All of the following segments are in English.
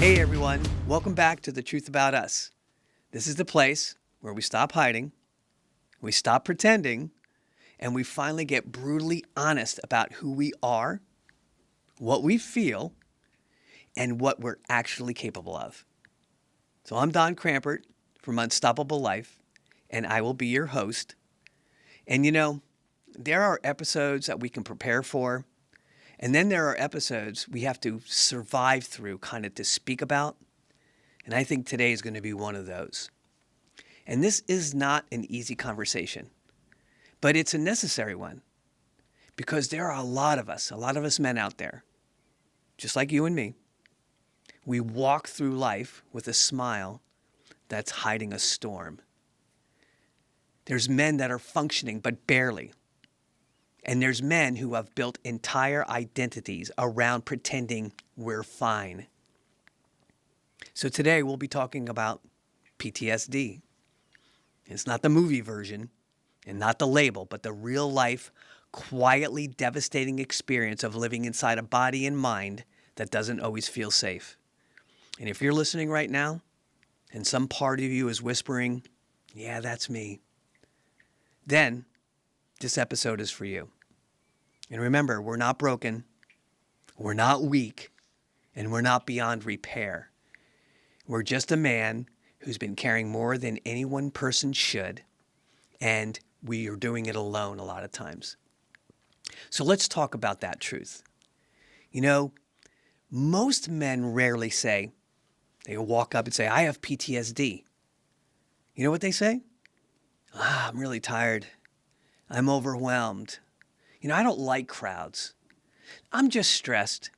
Hey everyone, welcome back to The Truth About Us. This is the place where we stop hiding, we stop pretending, and we finally get brutally honest about who we are, what we feel, and what we're actually capable of. So I'm Don Crampert from Unstoppable Life, and I will be your host. And there are episodes that we can prepare for, and then there are episodes we have to survive through, kind of to speak about. And I think today is going to be one of those. And this is not an easy conversation, but it's a necessary one because there are a lot of us men out there, just like you and me. We walk through life with a smile that's hiding a storm. There's men that are functioning, but barely. And there's men who have built entire identities around pretending we're fine. So today we'll be talking about PTSD. It's not the movie version and not the label, but the real life, quietly devastating experience of living inside a body and mind that doesn't always feel safe. And if you're listening right now and some part of you is whispering, yeah, that's me, then this episode is for you. And remember, we're not broken, we're not weak, and we're not beyond repair. We're just a man who's been carrying more than any one person should, and we are doing it alone a lot of times. So let's talk about that truth. Most men rarely say, they walk up and say, I have PTSD. You know what they say? I'm really tired. I'm overwhelmed. I don't like crowds. I'm just stressed.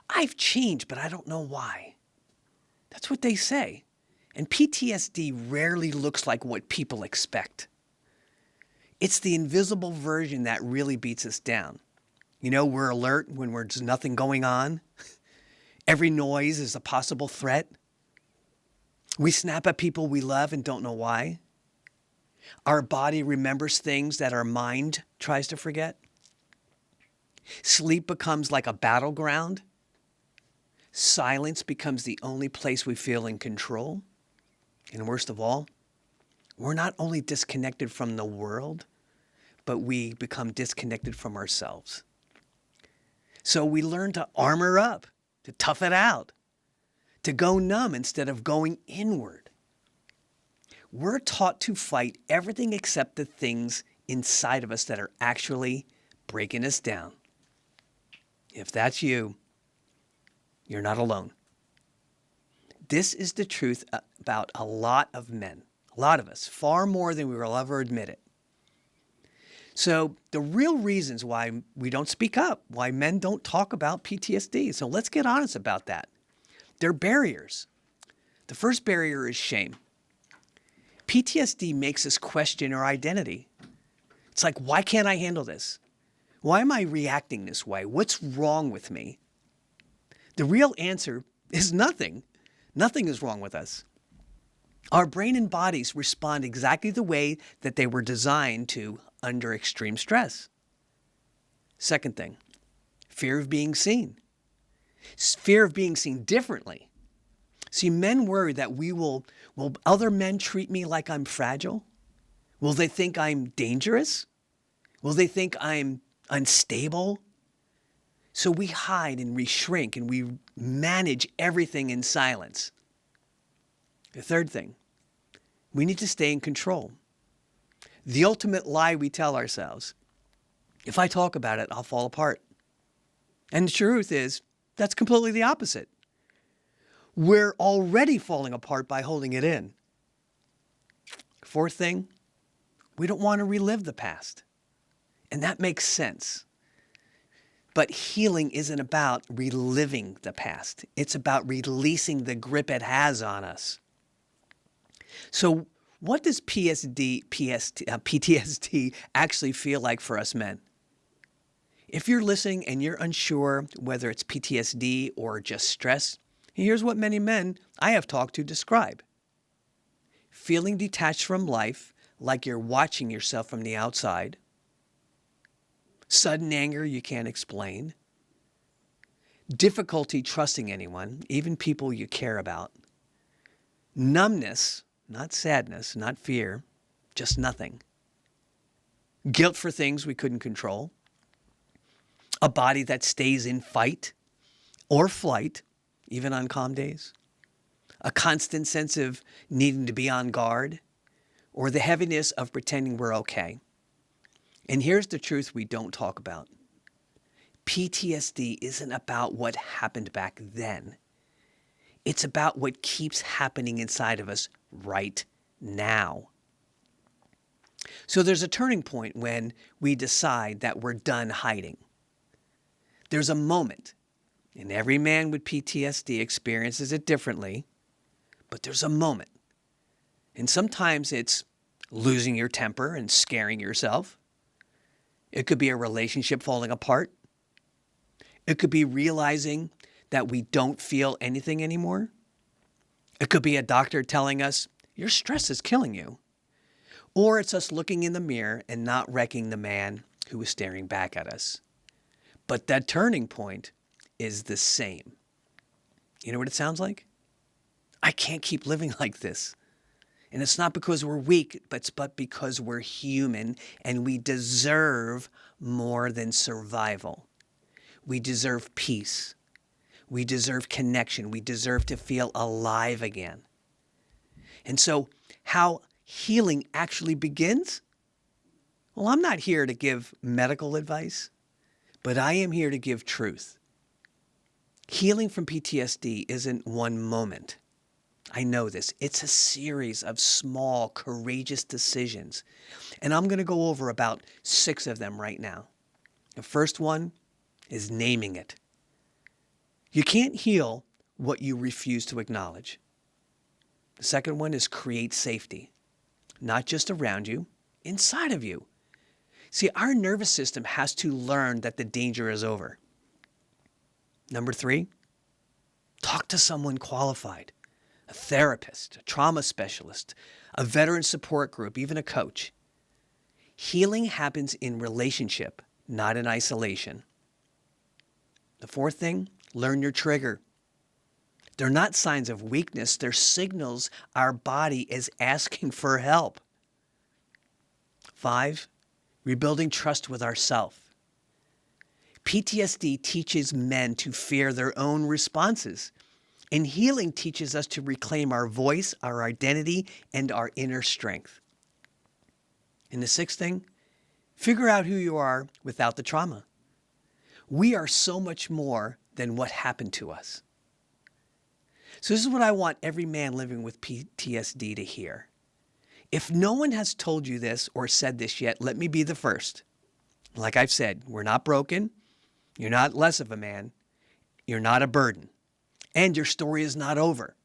I've changed, but I don't know why. That's what they say. And PTSD rarely looks like what people expect. It's the invisible version that really beats us down. We're alert when there's nothing going on. Every noise is a possible threat. We snap at people we love and don't know why. Our body remembers things that our mind tries to forget. Sleep becomes like a battleground. Silence becomes the only place we feel in control. And worst of all, we're not only disconnected from the world, but we become disconnected from ourselves. So we learn to armor up, to tough it out, to go numb instead of going inward. We're taught to fight everything except the things inside of us that are actually breaking us down. If that's you, you're not alone. This is the truth about a lot of men, a lot of us, far more than we will ever admit it. So the real reasons why we don't speak up, why men don't talk about PTSD. So let's get honest about that. They're barriers. The first barrier is shame. PTSD makes us question our identity. It's like, why can't I handle this? Why am I reacting this way? What's wrong with me? The real answer is nothing. Nothing is wrong with us. Our brain and bodies respond exactly the way that they were designed to under extreme stress. Second thing, fear of being seen. Fear of being seen differently. See, men worry that will other men treat me like I'm fragile? Will they think I'm dangerous? Will they think I'm unstable? So we hide and we shrink and we manage everything in silence. The third thing, we need to stay in control. The ultimate lie we tell ourselves, if I talk about it, I'll fall apart. And the truth is, that's completely the opposite. We're already falling apart by holding it in. Fourth thing, we don't want to relive the past. And that makes sense. But healing isn't about reliving the past. It's about releasing the grip it has on us. So what does PTSD actually feel like for us men? If you're listening and you're unsure whether it's PTSD or just stress, here's what many men I have talked to describe. Feeling detached from life, like you're watching yourself from the outside. Sudden anger you can't explain. difficulty trusting anyone, even people you care about, numbness, not sadness, not fear, just nothing, guilt for things we couldn't control, a body that stays in fight or flight, even on calm days, a constant sense of needing to be on guard, or the heaviness of pretending we're okay. And here's the truth we don't talk about. PTSD isn't about what happened back then. It's about what keeps happening inside of us right now. So there's a turning point when we decide that we're done hiding. There's a moment, and every man with PTSD experiences it differently, but there's a moment. And sometimes it's losing your temper and scaring yourself. It could be a relationship falling apart. It could be realizing that we don't feel anything anymore. It could be a doctor telling us, your stress is killing you. Or it's us looking in the mirror and not wrecking the man who is staring back at us. But that turning point is the same. You know what it sounds like? I can't keep living like this. And it's not because we're weak, but because we're human and we deserve more than survival. We deserve peace. We deserve connection. We deserve to feel alive again. And so how healing actually begins? Well, I'm not here to give medical advice, but I am here to give truth. Healing from PTSD isn't one moment. I know this. It's a series of small, courageous decisions. And I'm going to go over about 6 of them right now. The first one is naming it. You can't heal what you refuse to acknowledge. The second one is create safety, not just around you, inside of you. See, our nervous system has to learn that the danger is over. Number 3, talk to someone qualified, a therapist, a trauma specialist, a veteran support group, even a coach. Healing happens in relationship, not in isolation. The fourth thing, learn your trigger. They're not signs of weakness. They're signals our body is asking for help. 5, rebuilding trust with ourselves. PTSD teaches men to fear their own responses. And healing teaches us to reclaim our voice, our identity, and our inner strength. And the 6th thing, figure out who you are without the trauma. We are so much more than what happened to us. So this is what I want every man living with PTSD to hear. If no one has told you this or said this yet, let me be the first. Like I've said, we're not broken. You're not less of a man. You're not a burden. And your story is not over.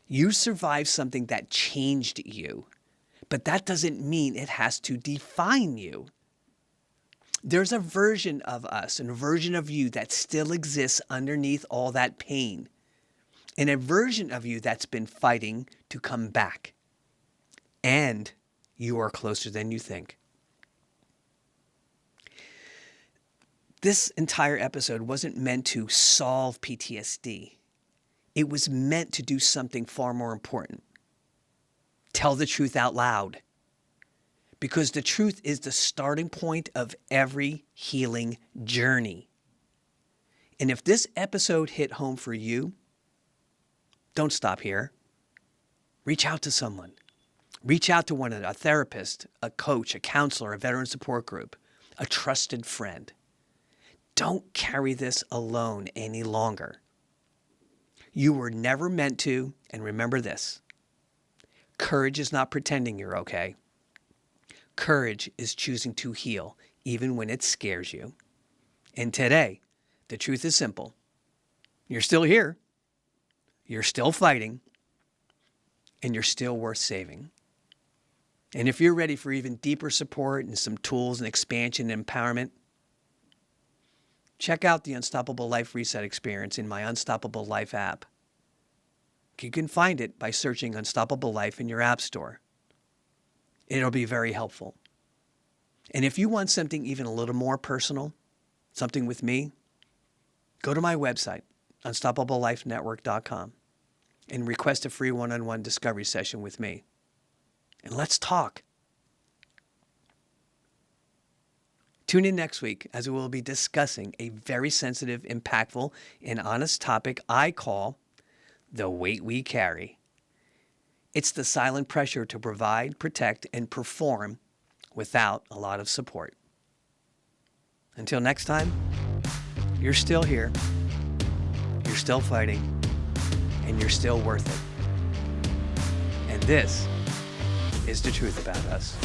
You survived something that changed you, but that doesn't mean it has to define you. There's a version of us and a version of you that still exists underneath all that pain, and a version of you that's been fighting to come back. And you are closer than you think. This entire episode wasn't meant to solve PTSD. It was meant to do something far more important. Tell the truth out loud. Because the truth is the starting point of every healing journey. And if this episode hit home for you, don't stop here. Reach out to someone. Reach out to a therapist, a coach, a counselor, a veteran support group, a trusted friend. Don't carry this alone any longer. You were never meant to, and remember this. Courage is not pretending you're okay. Courage is choosing to heal, even when it scares you. And today, the truth is simple. You're still here. You're still fighting. And you're still worth saving. And if you're ready for even deeper support and some tools and expansion and empowerment, check out the Unstoppable Life Reset Experience in my Unstoppable Life app. You can find it by searching Unstoppable Life in your app store. It'll be very helpful. And if you want something even a little more personal, something with me, Go to my website, unstoppablelifenetwork.com, and request a free one-on-one discovery session with me. And let's talk. Tune in next week as we will be discussing a very sensitive, impactful, and honest topic I call the weight we carry. It's the silent pressure to provide, protect, and perform without a lot of support. Until next time, you're still here, you're still fighting, and you're still worth it. And this is the truth about us.